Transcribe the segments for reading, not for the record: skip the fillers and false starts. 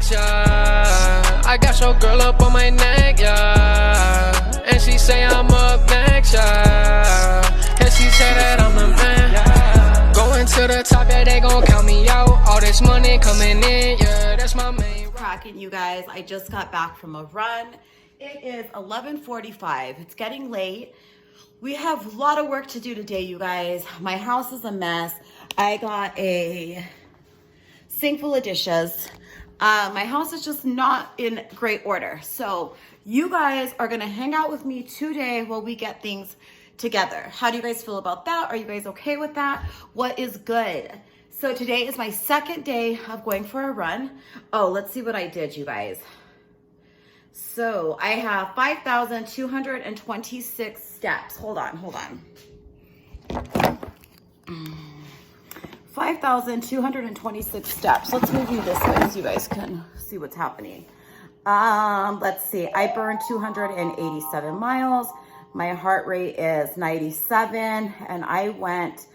next, yeah. I got your girl up on my neck, yeah. And she say I'm up next, yeah. And she say that I'm the man, yeah. Going to the top, yeah, they gon' count me out. All this money coming in, yeah, that's my main. Cracking, you guys. I just got back from a run. It is 11:45. It's getting late. We have a lot of work to do today, you guys. My house is a mess. I got a sink full of dishes. My house is just not in great order. So you guys are gonna hang out with me today while we get things together. How do you guys feel about that? Are you guys okay with that? What is good? So today is my second day of going for a run. Oh, let's see what I did, you guys. So I have 5,226 steps. Hold on. 5,226 steps. Let's move you this way so you guys can see what's happening. Let's see. I burned 287 miles. My heart rate is 97, and I went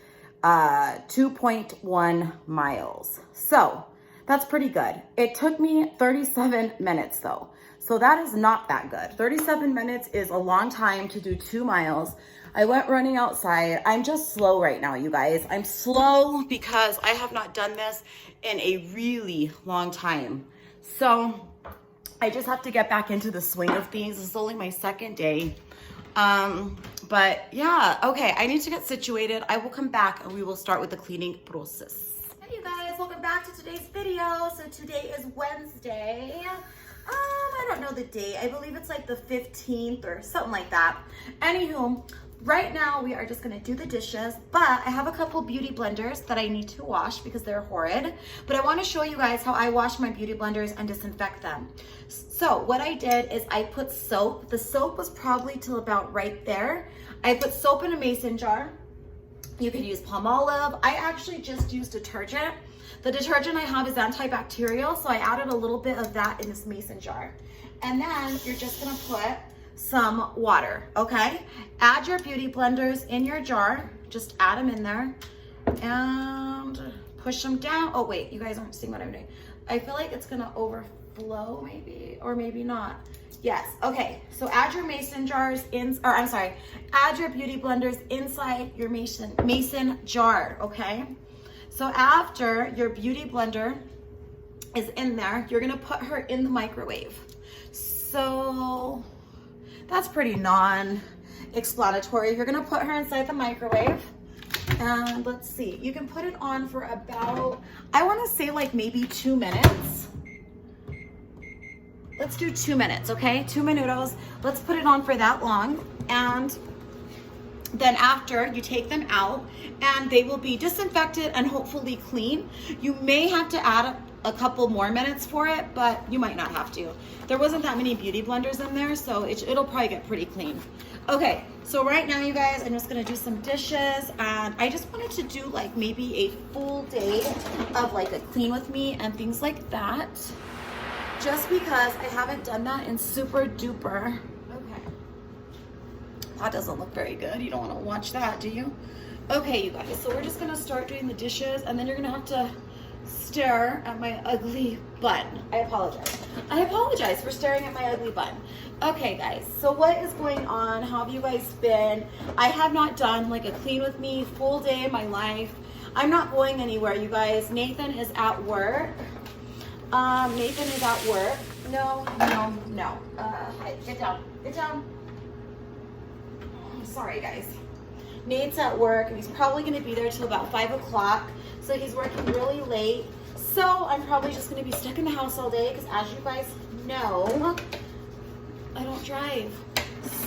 2.1 miles. So that's pretty good. It took me 37 minutes though. So that is not that good. 37 minutes is a long time to do 2 miles. I went running outside. I'm just slow right now, you guys. I'm slow because I have not done this in a really long time. So I just have to get back into the swing of things. This is only my second day. But yeah, okay, I need to get situated. I will come back and we will start with the cleaning process. Hey you guys, welcome back to today's video. So today is Wednesday. I don't know the date. I believe it's like the 15th or something like that. Anywho, right now we are just gonna do the dishes, but I have a couple beauty blenders that I need to wash because they're horrid. But I wanna show you guys how I wash my beauty blenders and disinfect them. So what I did is I put soap. The soap was probably till about right there. I put soap in a mason jar. You could use palm olive. I actually just used detergent. The detergent I have is antibacterial, so I added a little bit of that in this mason jar. And then you're just gonna put some water, okay? Add your beauty blenders in your jar. Just add them in there and push them down. Oh wait, you guys aren't seeing what I'm doing. I feel like it's gonna overflow maybe, or maybe not. Yes, okay, so add your mason jars in, or I'm sorry, add your beauty blenders inside your mason jar, okay? So after your beauty blender is in there, you're gonna put her in the microwave. So that's pretty non-explanatory. You're gonna put her inside the microwave. And let's see, you can put it on for about, I wanna say like maybe 2 minutes. Let's do 2 minutes, okay? 2 minutos. Let's put it on for that long. And then after, you take them out and they will be disinfected and hopefully clean. You may have to add a couple more minutes for it, but you might not have to. There wasn't that many beauty blenders in there, so it'll probably get pretty clean. Okay, so right now, you guys, I'm just gonna do some dishes, and I just wanted to do like maybe a full day of like a clean with me and things like that, just because I haven't done that in super duper. That doesn't look very good. You don't want to watch that, do you? Okay, you guys, so we're just gonna start doing the dishes, and then you're gonna have to stare at my ugly bun. I apologize for staring at my ugly bun. Okay, guys, so what is going on? How have you guys been? I have not done like a clean with me full day in my life. I'm not going anywhere, you guys. Nathan is at work. Nathan is at work. No. Hey, get down. Sorry, guys. Nate's at work, and he's probably gonna be there till about 5 o'clock. So he's working really late. So I'm probably just gonna be stuck in the house all day, because as you guys know, I don't drive.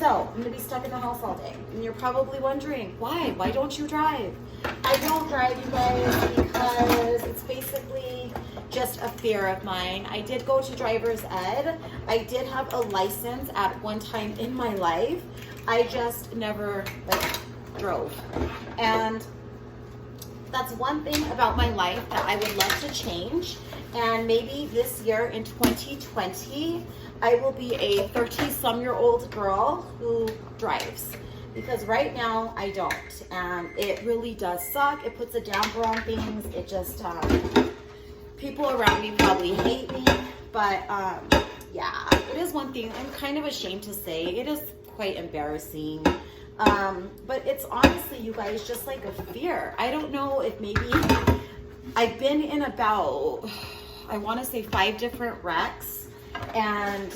So I'm gonna be stuck in the house all day. And you're probably wondering, why? Why don't you drive? I don't drive, you guys, because it's basically just a fear of mine. I did go to driver's ed. I did have a license at one time in my life. I just never like drove. And that's one thing about my life that I would love to change. And maybe this year in 2020, I will be a 30-some-year-old girl who drives. Because right now I don't. And it really does suck. It puts a damper on things. It just, people around me probably hate me. But yeah, it is one thing I'm kind of ashamed to say. It is quite embarrassing. But it's honestly, you guys, just like a fear. I don't know if maybe I've been in about, I want to say 5 different wrecks, and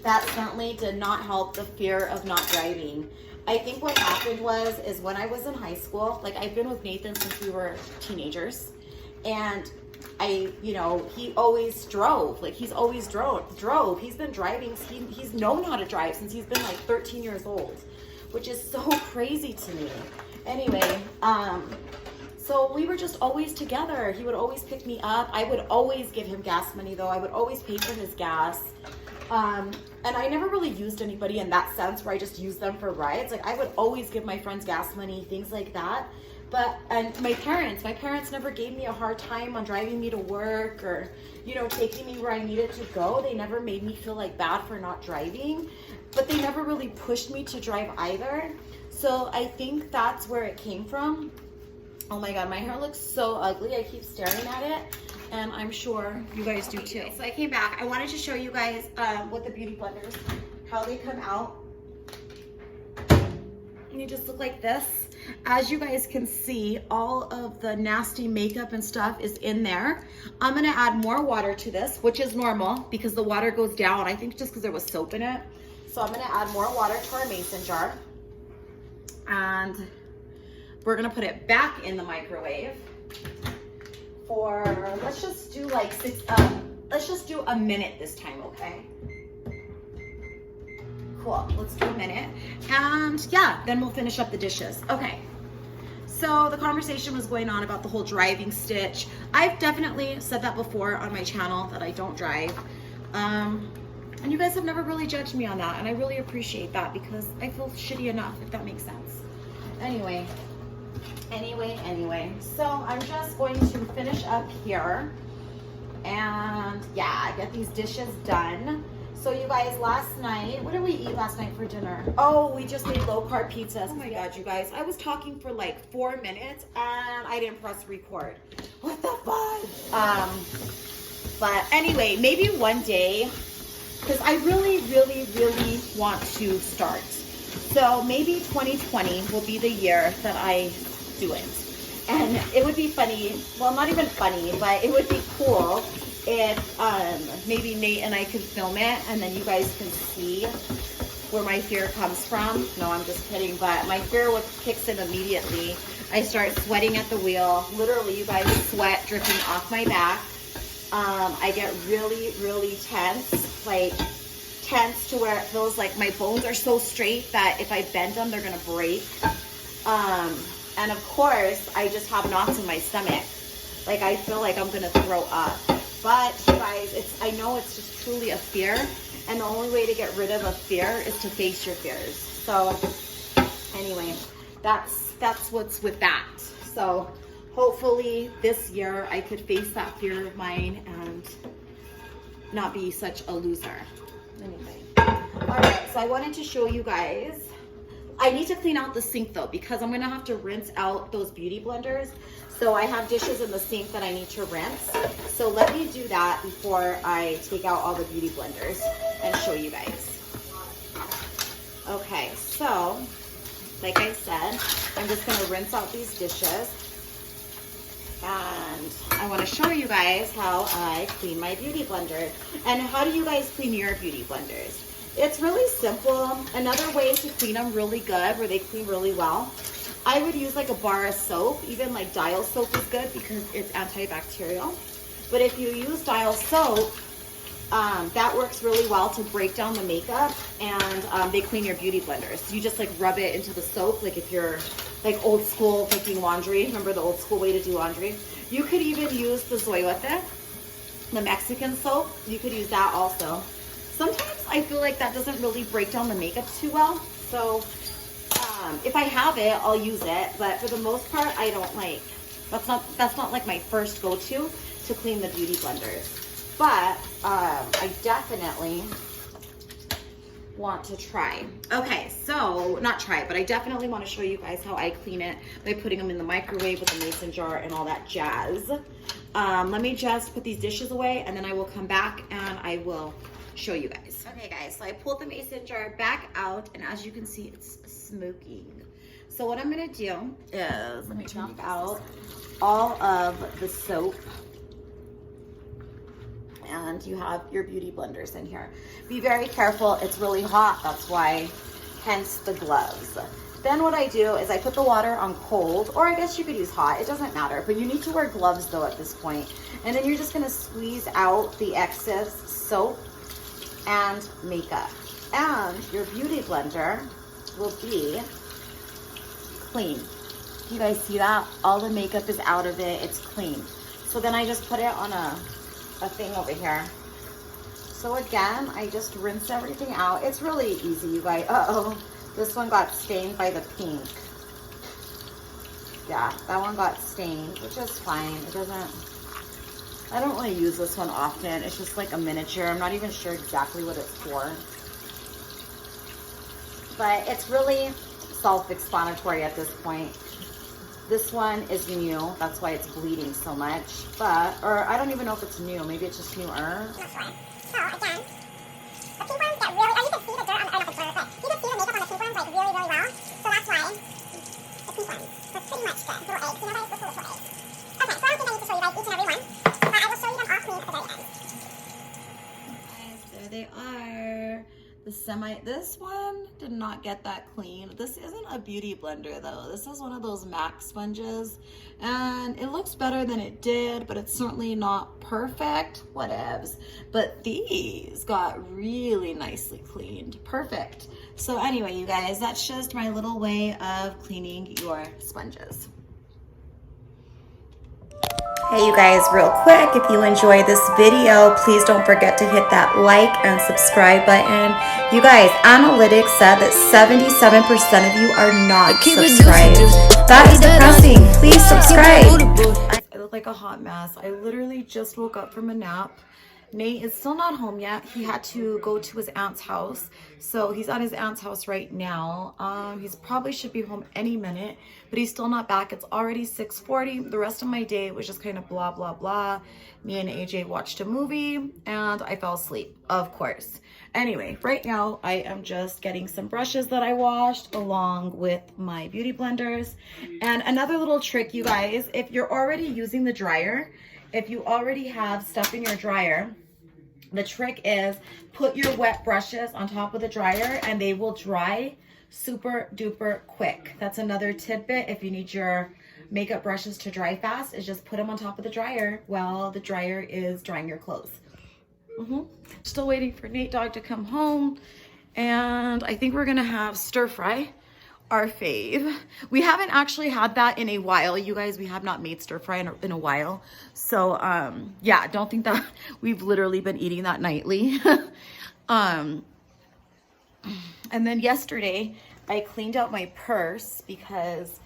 that certainly did not help the fear of not driving. I think what happened is when I was in high school, like I've been with Nathan since we were teenagers, and he always drove. Like he's always drove. He's been driving. He's known how to drive since he's been like 13 years old, which is so crazy to me. Anyway, so we were just always together. He would always pick me up. I would always give him gas money though. I would always pay for his gas. And I never really used anybody in that sense where I just used them for rides. Like I would always give my friends gas money, things like that. And my parents never gave me a hard time on driving me to work or, taking me where I needed to go. They never made me feel like bad for not driving, but they never really pushed me to drive either. So I think that's where it came from. Oh my God, my hair looks so ugly. I keep staring at it, and I'm sure you guys do too. So I came back. I wanted to show you guys what the beauty blenders, how they come out. And you just look like this. As you guys can see, all of the nasty makeup and stuff is in there. I'm gonna add more water to this, which is normal because the water goes down. I think just because there was soap in it. So I'm gonna add more water to our mason jar. And we're gonna put it back in the microwave for, let's just do like let's just do a minute this time, okay? Cool, let's do a minute. And yeah, then we'll finish up the dishes. Okay, so the conversation was going on about the whole driving stitch. I've definitely said that before on my channel that I don't drive. And you guys have never really judged me on that, and I really appreciate that because I feel shitty enough, if that makes sense. Anyway, so I'm just going to finish up here and yeah, get these dishes done. So you guys, last night, what did we eat last night for dinner? Oh, we just made low-carb pizzas. Oh my God, you guys, I was talking for like 4 minutes and I didn't press record. What the fuck? But anyway, maybe one day, because I really want to start. So maybe 2020 will be the year that I do it. And it would be funny, well, not even funny, but it would be cool if maybe Nate and I could film it and then you guys can see where my fear comes from. No, I'm just kidding, but my fear kicks in immediately. I start sweating at the wheel. Literally, you guys, sweat dripping off my back. I get really tense, like tense to where it feels like my bones are so straight that if I bend them, they're gonna break. And of course, I just have knots in my stomach. Like I feel like I'm gonna throw up. But you guys, I know it's just truly a fear, and the only way to get rid of a fear is to face your fears. So anyway, that's what's with that. So hopefully this year I could face that fear of mine and not be such a loser. Anyway, all right, so I wanted to show you guys. I need to clean out the sink though, because I'm gonna have to rinse out those beauty blenders. So I have dishes in the sink that I need to rinse. So let me do that before I take out all the beauty blenders and show you guys. Okay, so like I said, I'm just gonna rinse out these dishes. And I wanna show you guys how I clean my beauty blenders. And how do you guys clean your beauty blenders? It's really simple. Another way to clean them really good, where they clean really well, I would use like a bar of soap. Even like Dial soap is good because it's antibacterial. But if you use Dial soap, that works really well to break down the makeup, and they clean your beauty blenders. You just like rub it into the soap, like if you're like old school making laundry. Remember the old school way to do laundry? You could even use the Zoyote, the Mexican soap. You could use that also. Sometimes I feel like that doesn't really break down the makeup too well. So if I have it, I'll use it. But for the most part, I don't like, that's not like my first go-to to clean the beauty blenders. But I definitely want to try. Okay, so not try, but I definitely want to show you guys how I clean it by putting them in the microwave with a mason jar and all that jazz. Let me just put these dishes away and then I will come back and I will show you guys. Okay guys, so I pulled the mason jar back out and as you can see, it's smoking. So what I'm gonna do is, let me dump out all of the soap. And you have your beauty blenders in here. Be very careful, it's really hot, that's why, hence the gloves. Then what I do is I put the water on cold, or I guess you could use hot, it doesn't matter, but you need to wear gloves though at this point. And then you're just gonna squeeze out the excess soap and makeup. And your beauty blender will be clean. You guys see that? All the makeup is out of it, it's clean. So then I just put it on a thing over here. So again, I just rinse everything out. It's really easy, you guys. Uh-oh, this one got stained by the pink. Yeah, that one got stained, which is fine. It doesn't, I don't really use this one often. It's just like a miniature. I'm not even sure exactly what it's for. But it's really self-explanatory at this point. This one is new, that's why it's bleeding so much. But, or I don't even know if it's new, maybe it's just newer. So again, the pink ones get really, you can see the dirt on, or not the dirt, but you can see the makeup on the pink ones like really, really well. So that's why the pink ones, so it's pretty much good. Little eggs, you know guys, little eggs. Okay, so I don't think I need to show you guys each and every one, but I will show you them all clean at the very end. Guys, there they are. This one did not get that clean. This isn't a beauty blender though. This is one of those MAC sponges and it looks better than it did, but it's certainly not perfect, whatevs. But these got really nicely cleaned, perfect. So anyway, you guys, that's just my little way of cleaning your sponges. Hey you guys, real quick, if you enjoy this video, please don't forget to hit that like and subscribe button. You guys, analytics said that 77% of you are not subscribed. That is depressing. Please subscribe. I look like a hot mess. I literally just woke up from a nap. Nate is still not home yet. He had to go to his aunt's house. So he's at his aunt's house right now. He's probably should be home any minute, but he's still not back. It's already 6:40. The rest of my day was just kind of blah, blah, blah. Me and AJ watched a movie and I fell asleep, of course. Anyway, right now I am just getting some brushes that I washed along with my beauty blenders. And another little trick, you guys, if you're already using the dryer, if you already have stuff in your dryer, the trick is put your wet brushes on top of the dryer and they will dry super duper quick. That's another tidbit. If you need your makeup brushes to dry fast, is just put them on top of the dryer while the dryer is drying your clothes. Still waiting for Nate Dog to come home and I think we're gonna have stir fry. Our fave. We haven't actually had that in a while, you guys. We have not made stir fry in a while. So yeah, don't think that we've literally been eating that nightly. And then yesterday I cleaned out my purse because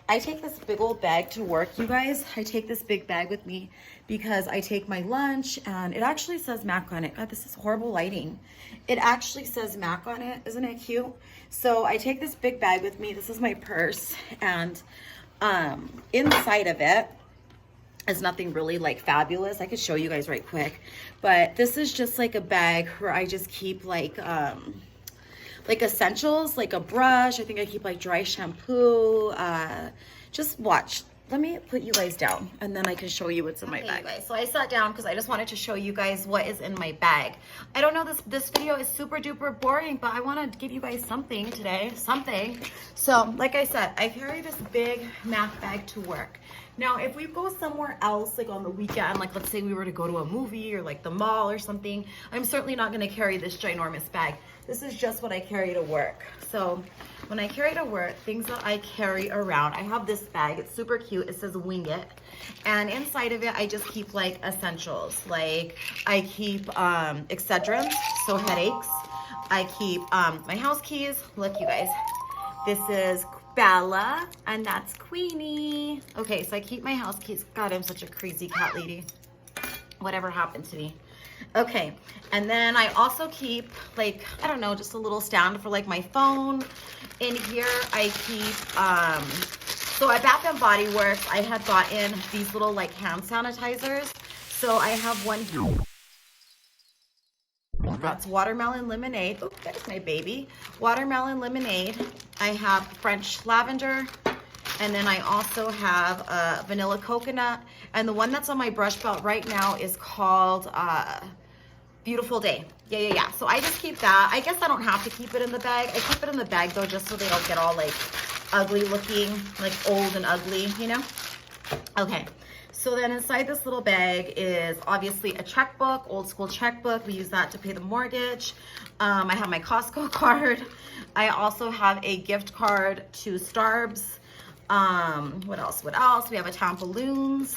I take this big old bag to work, you guys. I take this big bag with me because I take my lunch and it actually says MAC on it. God, this is horrible lighting. It actually says MAC on it. Isn't it cute? So I take this big bag with me. This is my purse and inside of it is nothing really like fabulous. I could show you guys right quick, but this is just like a bag where I just keep like essentials, like a brush. I think I keep like dry shampoo. Just watch. Let me put you guys down and then I can show you what's in my bag. Guys, so I sat down because I just wanted to show you guys what is in my bag. I don't know, this video is super duper boring, but I want to give you guys something today, something. So like I said, I carry this big MAC bag to work. Now, if we go somewhere else, like on the weekend, like let's say we were to go to a movie or like the mall or something, I'm certainly not going to carry this ginormous bag. This is just what I carry to work. So when I carry to work, things that I carry around, I have this bag. It's super cute. It says Wing It. And inside of it, I just keep like essentials. Like I keep Excedrin, so headaches. I keep my house keys. Look, you guys, this is Bella and that's Queenie. Okay, so I keep my house keys. God, I'm such a crazy cat lady. Whatever happened to me? Okay, and then I also keep like, I don't know, just a little stand for like my phone. In here I keep So at Bath and Body Works, I had gotten these little like hand sanitizers. So I have one here. That's watermelon lemonade. Oh, there's my baby. Watermelon lemonade. I have French lavender. And then I also have vanilla coconut. And the one that's on my brush belt right now is called Beautiful Day. Yeah. So I just keep that. I guess I don't have to keep it in the bag. I keep it in the bag though, just so they don't get all like ugly looking, like old and ugly, you know? Okay. So then inside this little bag is obviously a checkbook, old school checkbook. We use that to pay the mortgage. I have my Costco card. I also have a gift card to Starbucks. What else? We have a town balloons.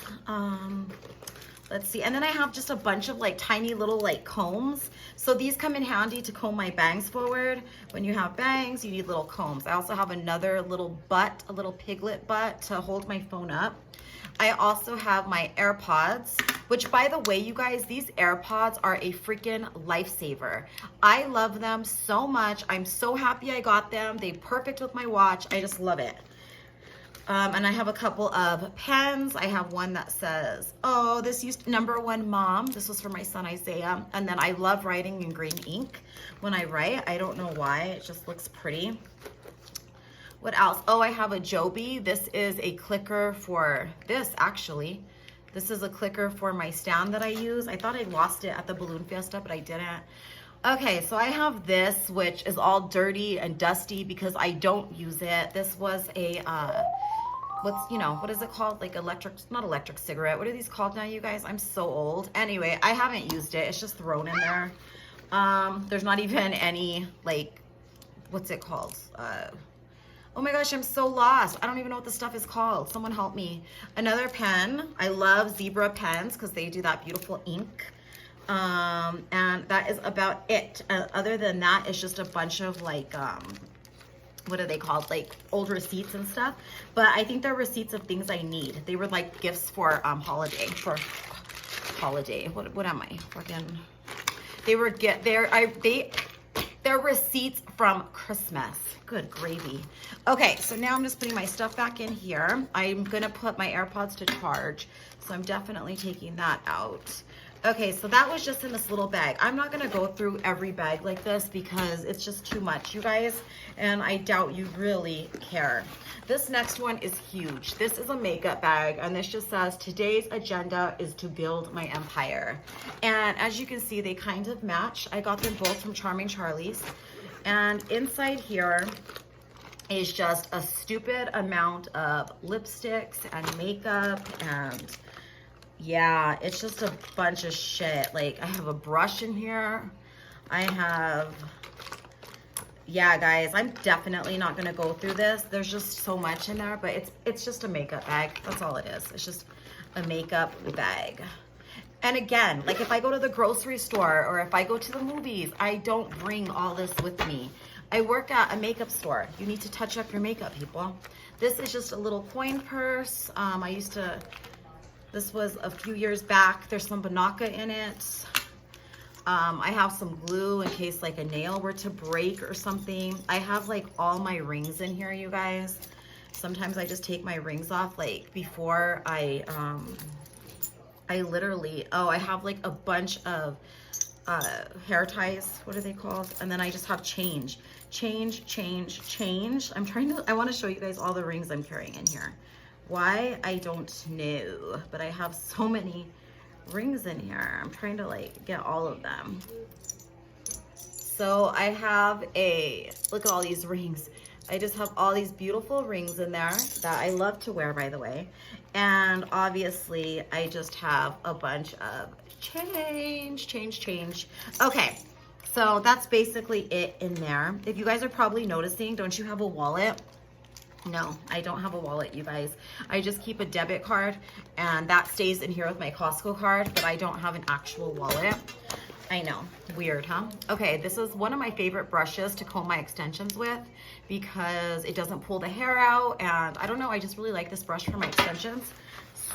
Let's see. And then I have just a bunch of like tiny little like combs. So these come in handy to comb my bangs forward. When you have bangs, you need little combs. I also have another little butt, a little piglet butt to hold my phone up. I also have my AirPods, which by the way, you guys, these AirPods are a freaking lifesaver. I love them so much. I'm so happy I got them. They're perfect with my watch. I just love it. And I have a couple of pens. I have one that says, oh, this used #1 mom. This was for my son Isaiah. And then I love writing in green ink when I write. I don't know why, it just looks pretty. What else? Oh, I have a Joby. This is a clicker for this, actually. This is a clicker for my stand that I use. I thought I lost it at the Balloon Fiesta, but I didn't. Okay, so I have this, which is all dirty and dusty because I don't use it. This was a, what is it called? Like not electric cigarette. What are these called now, you guys? I'm so old. Anyway, I haven't used it. It's just thrown in there. There's not even any, like, what's it called? Oh my gosh, I'm so lost. I don't even know what the stuff is called. Someone help me. Another pen. I love Zebra pens because they do that beautiful ink. And that is about it. Other than that, it's just a bunch of like, what are they called? Like old receipts and stuff. But I think they're receipts of things I need. They were like gifts for holiday. What am I? They're receipts from Christmas. Good gravy. Okay, so now I'm just putting my stuff back in here. I'm gonna put my AirPods to charge, so I'm definitely taking that out. Okay, so that was just in this little bag. I'm not gonna go through every bag like this because it's just too much, you guys, and I doubt you really care. This next one is huge. This is a makeup bag, and this just says, today's agenda is to build my empire. And as you can see, they kind of match. I got them both from Charming Charlie's. And inside here is just a stupid amount of lipsticks and makeup, and yeah, it's just a bunch of shit. Like, I have a brush in here. Yeah, guys, I'm definitely not gonna go through this. There's just so much in there, but it's just a makeup bag. That's all it is. It's just a makeup bag. And again, like if I go to the grocery store or if I go to the movies, I don't bring all this with me. I work at a makeup store. You need to touch up your makeup, people. This is just a little coin purse. This was a few years back. There's some Banaka in it. I have some glue in case like a nail were to break or something. I have like all my rings in here, you guys. Sometimes I just take my rings off like before I literally, I have like a bunch of hair ties. What are they called? And then I just have change. I want to show you guys all the rings I'm carrying in here. Why? I don't know, but I have so many rings in here. I'm trying to like get all of them. So I have look at all these rings. I just have all these beautiful rings in there that I love to wear, by the way. And obviously I just have a bunch of change. Okay, so that's basically it in there. If you guys are probably noticing, don't you have a wallet? No, I don't have a wallet, you guys. I just keep a debit card, and that stays in here with my Costco card, but I don't have an actual wallet. I know, weird, huh? Okay, this is one of my favorite brushes to comb my extensions with because it doesn't pull the hair out, and I don't know, I just really like this brush for my extensions.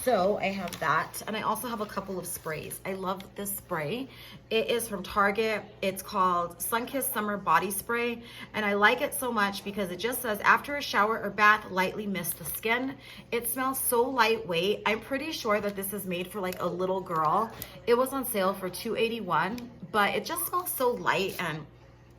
So I have that, and I also have a couple of sprays. I love this spray. It is from Target. It's called Sunkissed Summer Body Spray, and I like it so much because it just says, after a shower or bath, lightly mist the skin. It smells so lightweight. I'm pretty sure that this is made for like a little girl. It was on sale for $2.81, but it just smells so light and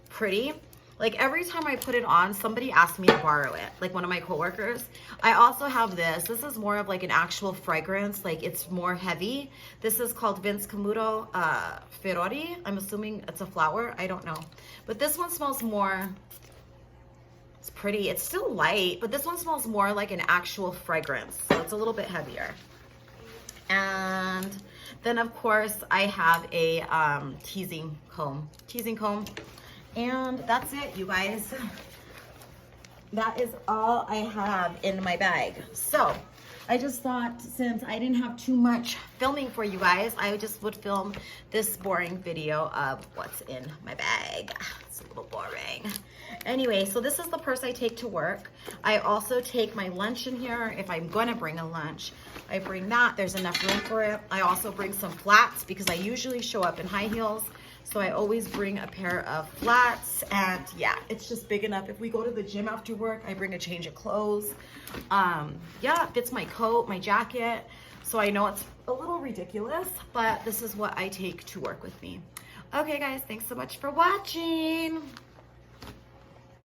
pretty. Like every time I put it on, somebody asked me to borrow it, like one of my coworkers. I also have this. This is more of like an actual fragrance, like it's more heavy. This is called Vince Camuto Ferrari. I'm assuming it's a flower. I don't know. But this one smells more, it's pretty. It's still light, but this one smells more like an actual fragrance. So it's a little bit heavier. And then of course I have a teasing comb. And that's it, you guys. That is all I have in my bag. So I just thought, since I didn't have too much filming for you guys, I just would film this boring video of what's in my bag. It's a little boring. Anyway, so this is the purse I take to work. I also take my lunch in here. If I'm gonna bring a lunch, I bring that. There's enough room for it. I also bring some flats because I usually show up in high heels. So I always bring a pair of flats, and yeah, it's just big enough. If we go to the gym after work, I bring a change of clothes. Yeah, it fits my coat, my jacket. So I know it's a little ridiculous, but this is what I take to work with me. Okay guys, thanks so much for watching.